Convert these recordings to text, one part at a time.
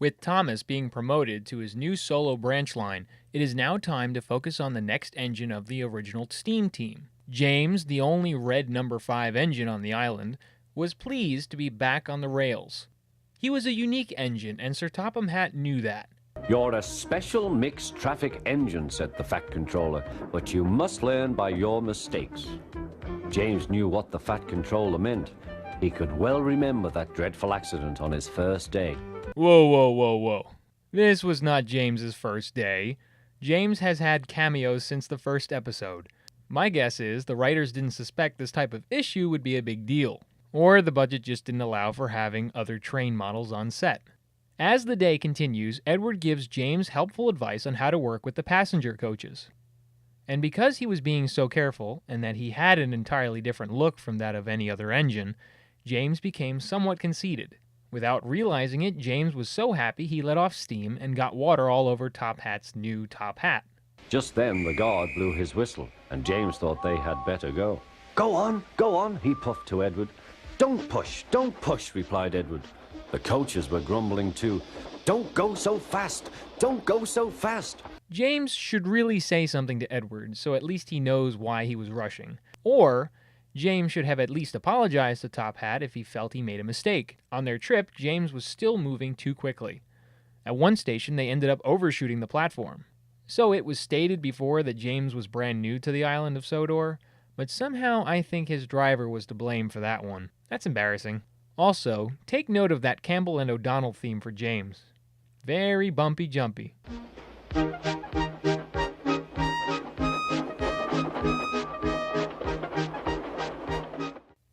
With Thomas being promoted to his new solo branch line, it is now time to focus on the next engine of the original Steam team. James, the only red number 5 engine on the island, was pleased to be back on the rails. He was a unique engine, and Sir Topham Hatt knew that. "You're a special mixed traffic engine," said the Fat Controller, "but you must learn by your mistakes." James knew what the Fat Controller meant. He could well remember that dreadful accident on his first day. Whoa. This was not James's first day. James has had cameos since the first episode. My guess is the writers didn't suspect this type of issue would be a big deal, or the budget just didn't allow for having other train models on set. As the day continues, Edward gives James helpful advice on how to work with the passenger coaches. And because he was being so careful, and that he had an entirely different look from that of any other engine, James became somewhat conceited. Without realizing it, James was so happy he let off steam and got water all over Top Hat's new top hat. Just then the guard blew his whistle, and James thought they had better go. Go on, he puffed to Edward. Don't push, replied Edward. The coaches were grumbling too. Don't go so fast. James should really say something to Edward, so at least he knows why he was rushing. Or James should have at least apologized to Top Hat if he felt he made a mistake. On their trip, James was still moving too quickly. At one station, they ended up overshooting the platform. So it was stated before that James was brand new to the island of Sodor, but somehow I think his driver was to blame for that one. That's embarrassing. Also, take note of that Campbell and O'Donnell theme for James. Very bumpy jumpy.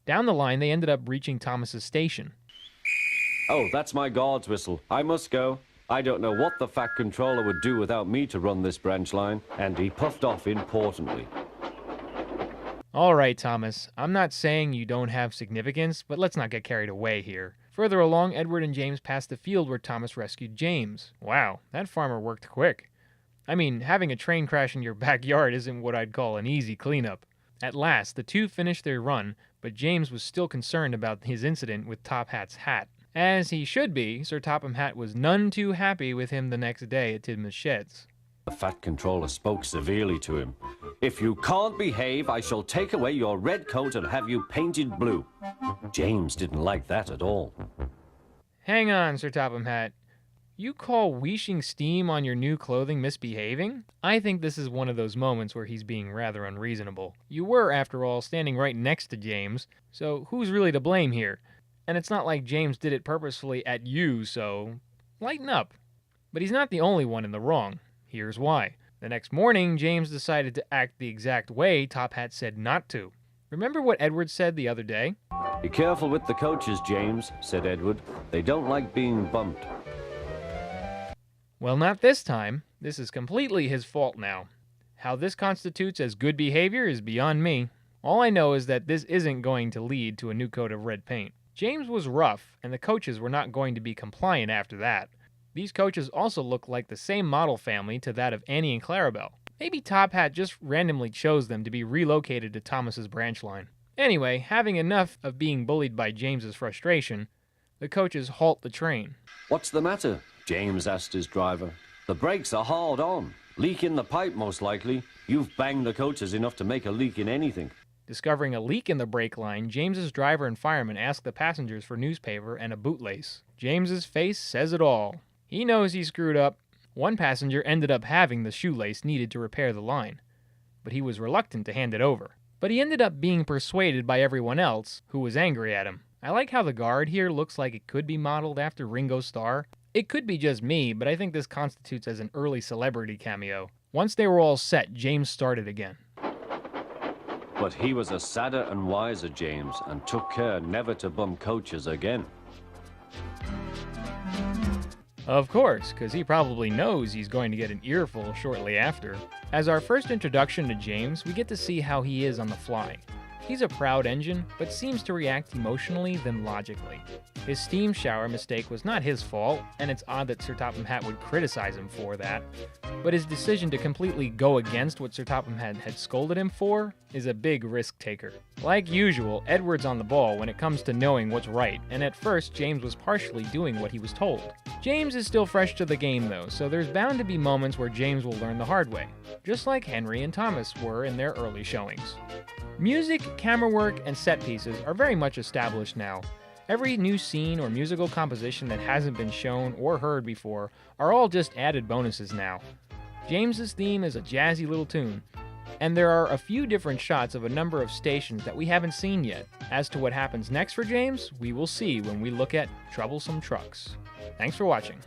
Down the line, they ended up reaching Thomas's station. "Oh, that's my guard's whistle. I must go. I don't know what the Fat Controller would do without me to run this branch line," and he puffed off importantly. All right, Thomas, I'm not saying you don't have significance, but let's not get carried away here. Further along, Edward and James passed the field where Thomas rescued James. Wow, that farmer worked quick. I mean, having a train crash in your backyard isn't what I'd call an easy cleanup. At last, the two finished their run, but James was still concerned about his incident with Top Hat's hat. As he should be, Sir Topham Hatt was none too happy with him the next day at Tidmouth Sheds. The Fat Controller spoke severely to him. "If you can't behave, I shall take away your red coat and have you painted blue." James didn't like that at all. Hang on, Sir Topham Hatt. You call weeshing steam on your new clothing misbehaving? I think this is one of those moments where he's being rather unreasonable. You were, after all, standing right next to James, so who's really to blame here? And it's not like James did it purposefully at you, so lighten up. But he's not the only one in the wrong. Here's why. The next morning, James decided to act the exact way Top Hat said not to. Remember what Edward said the other day? "Be careful with the coaches, James," said Edward. "They don't like being bumped." Well, not this time. This is completely his fault now. How this constitutes as good behavior is beyond me. All I know is that this isn't going to lead to a new coat of red paint. James was rough, and the coaches were not going to be compliant after that. These coaches also look like the same model family to that of Annie and Clarabelle. Maybe Top Hat just randomly chose them to be relocated to Thomas's branch line. Anyway, having enough of being bullied by James's frustration, the coaches halt the train. "What's the matter?" James asked his driver. "The brakes are hard on. Leak in the pipe, most likely. You've banged the coaches enough to make a leak in anything." Discovering a leak in the brake line, James's driver and fireman ask the passengers for newspaper and a bootlace. James's face says it all. He knows he screwed up. One passenger ended up having the shoelace needed to repair the line, but he was reluctant to hand it over. But he ended up being persuaded by everyone else, who was angry at him. I like how the guard here looks like it could be modeled after Ringo Starr. It could be just me, but I think this constitutes as an early celebrity cameo. Once they were all set, James started again. But he was a sadder and wiser James, and took care never to bump coaches again. Of course, because he probably knows he's going to get an earful shortly after. As our first introduction to James, we get to see how he is on the fly. He's a proud engine, but seems to react emotionally than logically. His steam shower mistake was not his fault, and it's odd that Sir Topham Hatt would criticize him for that. But his decision to completely go against what Sir Topham Hatt had scolded him for is a big risk taker. Like usual, Edward's on the ball when it comes to knowing what's right, and at first James was partially doing what he was told. James is still fresh to the game though, so there's bound to be moments where James will learn the hard way, just like Henry and Thomas were in their early showings. Music, camera work, and set pieces are very much established now. Every new scene or musical composition that hasn't been shown or heard before are all just added bonuses now. James's theme is a jazzy little tune, and there are a few different shots of a number of stations that we haven't seen yet. As to what happens next for James, we will see when we look at Troublesome Trucks. Thanks for watching.